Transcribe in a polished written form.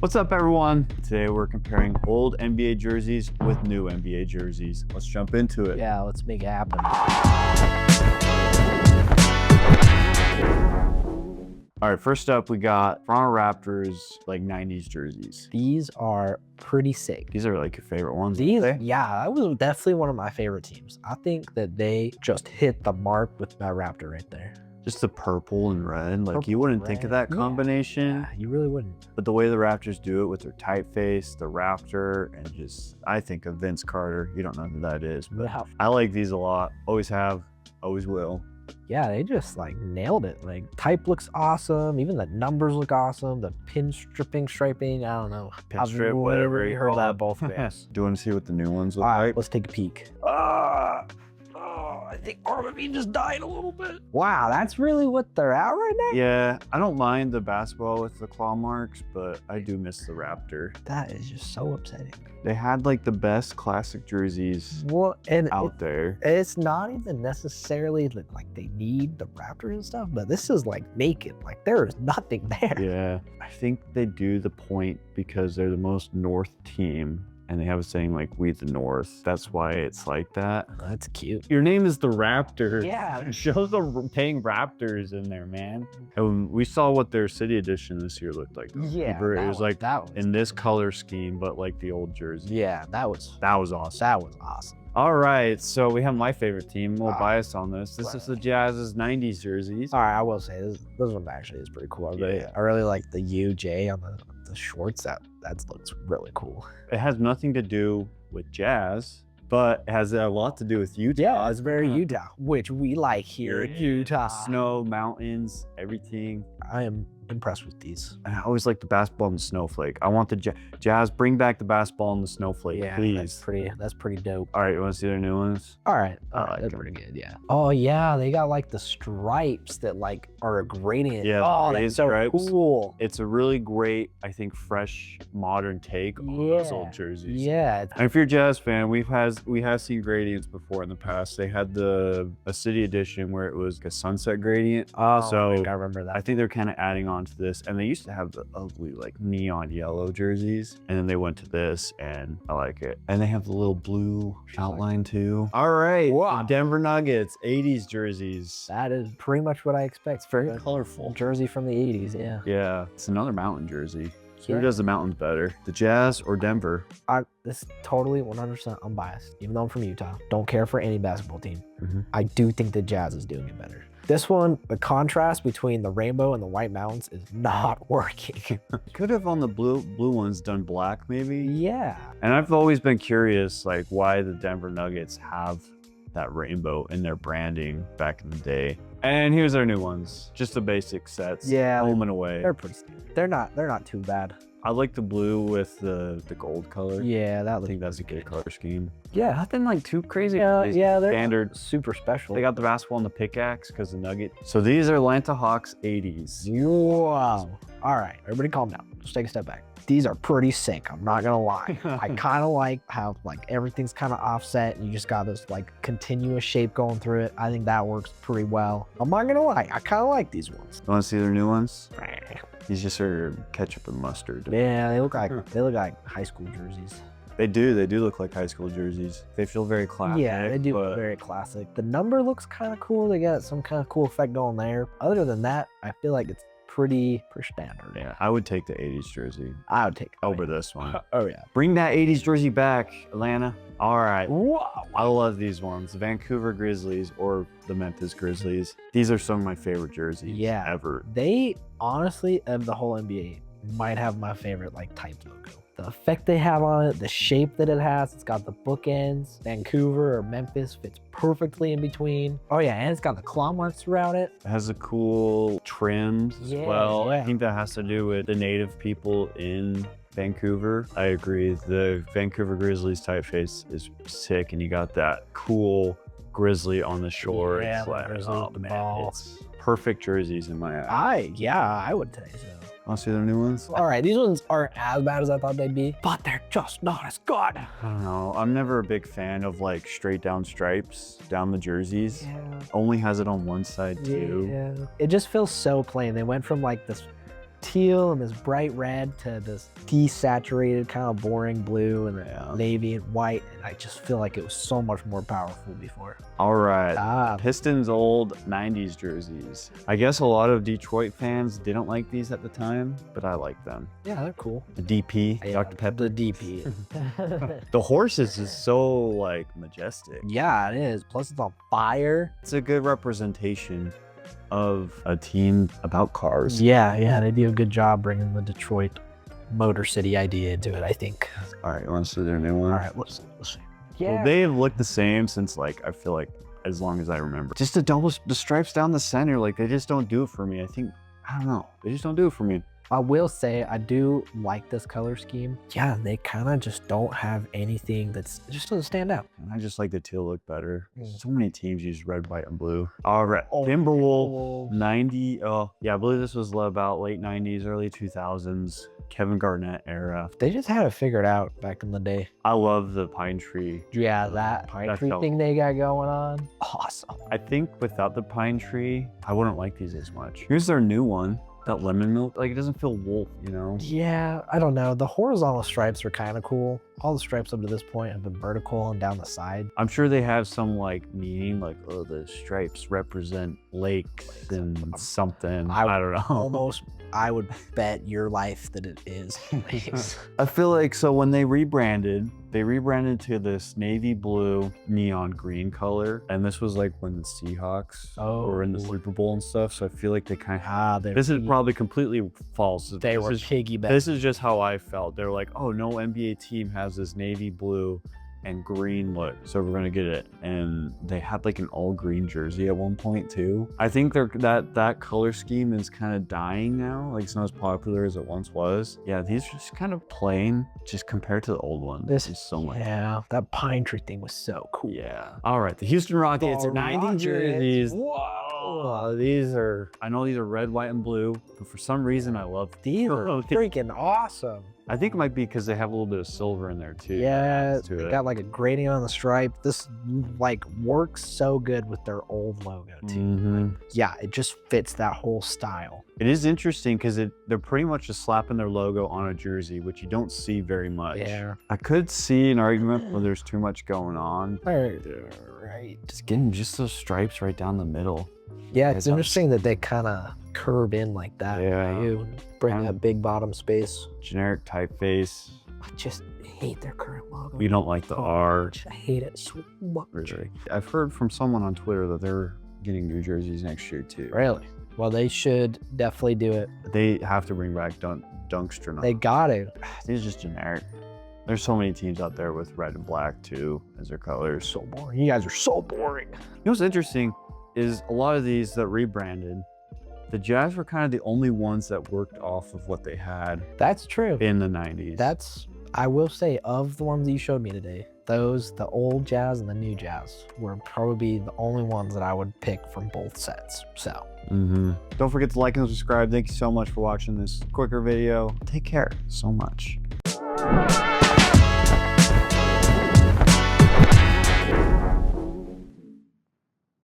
What's up, everyone? Today we're comparing old NBA jerseys with new NBA jerseys. Let's jump into it. Yeah, let's make it happen. All right, first up, we got Toronto Raptors, like 90s jerseys. These are pretty sick. These are like your favorite ones, These, aren't they? yeah, that was definitely one of my favorite teams. I think that they just hit the mark with that Raptor right there. Just the purple and red. Like, Purple you wouldn't and think of red. that combination. Yeah, you really wouldn't. But the way the Raptors do it with their typeface, the Raptor, and just, I think of Vince Carter. You don't know who that is, but Yeah. I like these a lot. Always have, always will. Yeah, they just like nailed it. Like type looks awesome. Even the numbers look awesome. The pin striping. I don't know. Pin strip, whatever you you heard call that it. both ways. Do you want to see what the new ones look All right, like? let's take a peek. I think Armavine just died a little bit. Wow, that's really what they're at right now? Yeah, I don't mind the basketball with the claw marks, but I do miss the Raptor. That is just so upsetting. They had like the best classic jerseys Well, and out there. it's not even necessarily like they need the Raptors and stuff, but this is like naked. Like there is nothing there. Yeah, I think they do the point because they're the most North team. And they have a saying like, we the North. That's why it's like that. That's cute. Your name is the Raptor. Yeah. Show the paying Raptors in there, man. And we saw what their city edition this year looked like. Yeah. Remember, it was like that was in this color scheme, but like the old jersey. Yeah, that was awesome. that was awesome. All right, so we have my favorite team. A little Ah, biased on this. This is the Jazz's 90s jerseys. All right, I will say this one actually is pretty cool. I really like the UJ on the shorts. That looks really cool. It has nothing to do with Jazz, but it has a lot to do with Utah. Yeah, it's very Utah, which we like here in Utah. Snow, mountains, everything. I am impressed with these. And I always like the basketball and the snowflake. I want the Jazz, bring back the basketball and the snowflake, Yeah, please. that's pretty dope. All right, you want to see their new ones? All right, like that's them. pretty good. Yeah. Oh yeah, they got like the stripes that like are a gradient. Yeah, Oh, raised that's so stripes. cool. It's a really great, I think, fresh, modern take on those Yeah. old jerseys. Yeah. And if you're a Jazz fan, we have seen gradients before in the past. They had a city edition where it was a sunset gradient. Oh, So, I remember that. I think they're kind of adding on to this, and they used to have the ugly like neon yellow jerseys, and then they went to this, and I like it. And they have the little blue outline too. All right, Wow. Denver Nuggets 80s jerseys. That is pretty much what I expect. It's very A colorful. jersey from the 80s. Yeah. Yeah, it's another mountain jersey. Yeah. Who does the mountains better, the Jazz or Denver? This totally 100% unbiased. Even though I'm from Utah, don't care for any basketball team. Mhm. I do think the Jazz is doing it better. This one, the contrast between the rainbow and the white mountains is not working. Could have on the blue ones done black maybe. Yeah. And I've always been curious, like, why the Denver Nuggets have that rainbow in their branding back in the day. And here's our new ones, just the basic sets. Yeah, home and away. They're pretty standard. They're not too bad. I like the blue with the gold color. Yeah, that I looks think that's a good color scheme. Yeah. Nothing like too crazy. Yeah, These yeah, they're standard. super special. They got the basketball and the pickaxe because the Nugget. So these are Atlanta Hawks 80s. Wow. All right, everybody calm down. Just take a step back. These are pretty sick, I'm not gonna lie. I kind of like how like everything's kind of offset and you just got this like continuous shape going through it. I think that works pretty well. I'm not gonna lie, I kind of like these ones. You want to see their new ones? These just are ketchup and mustard. Yeah, they look like high school jerseys. They do look like high school jerseys. They feel very classic. Yeah, they do but look very classic. The number looks kind of cool. They got some kind of cool effect going there. Other than that, I feel like it's pretty standard. yeah, I would take the 80s jersey I would take it. over this one. Oh yeah. Bring that 80s jersey back, Atlanta. All right. Wow. I love these ones. The Vancouver Grizzlies or the Memphis Grizzlies. These are some of my favorite jerseys ever. They honestly, of the whole NBA, might have my favorite like type logo. The effect they have on it, the shape that it has, it's got the bookends. Vancouver or Memphis fits perfectly in between. Oh yeah, and it's got the claw marks throughout it. It has a cool trims as Yeah, well. yeah. I think that has to do with the native people in Vancouver. I agree. The Vancouver Grizzlies typeface is sick, and you got that cool grizzly on the shore. Yeah, It's the like, grizzly oh with the man, ball. it's perfect jerseys in my eye. I would say so. Want to see their new ones? All right, these ones aren't as bad as I thought they'd be, but they're just not as good. I don't know. I'm never a big fan of like straight down stripes down the jerseys. Yeah. Only has it on one side too. Yeah. It just feels so plain. They went from like this teal and this bright red to this desaturated kind of boring blue and then navy and white. And I just feel like it was so much more powerful before. All right, Pistons old 90s jerseys. I guess a lot of Detroit fans didn't like these at the time, but I like them. Yeah, they're cool. The DP, Dr. Pepper. The DP. The horses is so like majestic. Yeah, it is. Plus it's on fire. It's a good representation of a team about cars. Yeah, they do a good job bringing the Detroit Motor City idea into it, I think. All right, you want to see their new one? All right, let's see. Yeah. Well, they've looked the same since like, I feel like as long as I remember. Just the stripes down the center, like they just don't do it for me. I don't know. They just don't do it for me. I will say I do like this color scheme. Yeah, they kind of just don't have anything it just doesn't stand out. And I just like the teal look better. So many teams use red, white, and blue. All right, Timberwolves 90. Oh, yeah, I believe this was about late 90s, early 2000s. Kevin Garnett era. They just had it figured out back in the day. I love the pine tree. Yeah, that pine tree thing they got going on. Awesome. I think without the pine tree, I wouldn't like these as much. Here's their new one. That lemon milk, like it doesn't feel wool, you know? Yeah, I don't know. The horizontal stripes are kind of cool. All the stripes up to this point have been vertical and down the side. I'm sure they have some like meaning, like, oh, the stripes represent lakes and something. I don't know. I would bet your life that it is. I feel like, so when they rebranded to this navy blue neon green color. And this was like when the Seahawks were in the Super Bowl and stuff. So I feel like they kind of, this is probably completely false. They were piggyback. This is just how I felt. They're like, oh, no NBA team has this navy blue and green look, so we're gonna get it. And they had like an all green jersey at one point too. I think that color scheme is kind of dying now. Like it's not as popular as it once was. Yeah, these are just kind of plain, just compared to the old one. This is so much. Yeah, that pine tree thing was so cool. Yeah. All right, the Houston Rockets 90 jerseys. Whoa. These are, I know these are red, white, and blue, but for some reason I love these. Are freaking awesome. I think it might be because they have a little bit of silver in there too. Yeah, they got like a gradient on the stripe. This like works so good with their old logo too. Like, yeah, it just fits that whole style. It is interesting because they're pretty much just slapping their logo on a jersey, which you don't see very much. Yeah. I could see an argument where there's too much going on. Right. Just getting just those stripes right down the middle. Yeah, it's interesting that they kind of curve in like that. Yeah. Bring that big bottom space. Generic typeface. I just hate their current logo. We don't like the R. I hate it so much. Really. I've heard from someone on Twitter that they're getting new jerseys next year too. Really? Well, they should definitely do it. They have to bring back Dunkster. They got it. These are just generic. There's so many teams out there with red and black too as their colors. So boring. You guys are so boring. You know what's interesting is a lot of these that rebranded, the Jazz were kind of the only ones that worked off of what they had. That's true. In the 90s. I will say, of the ones that you showed me today, the old Jazz and the new Jazz were probably the only ones that I would pick from both sets. So. Don't forget to like and subscribe. Thank you so much for watching this quicker video. Take care so much.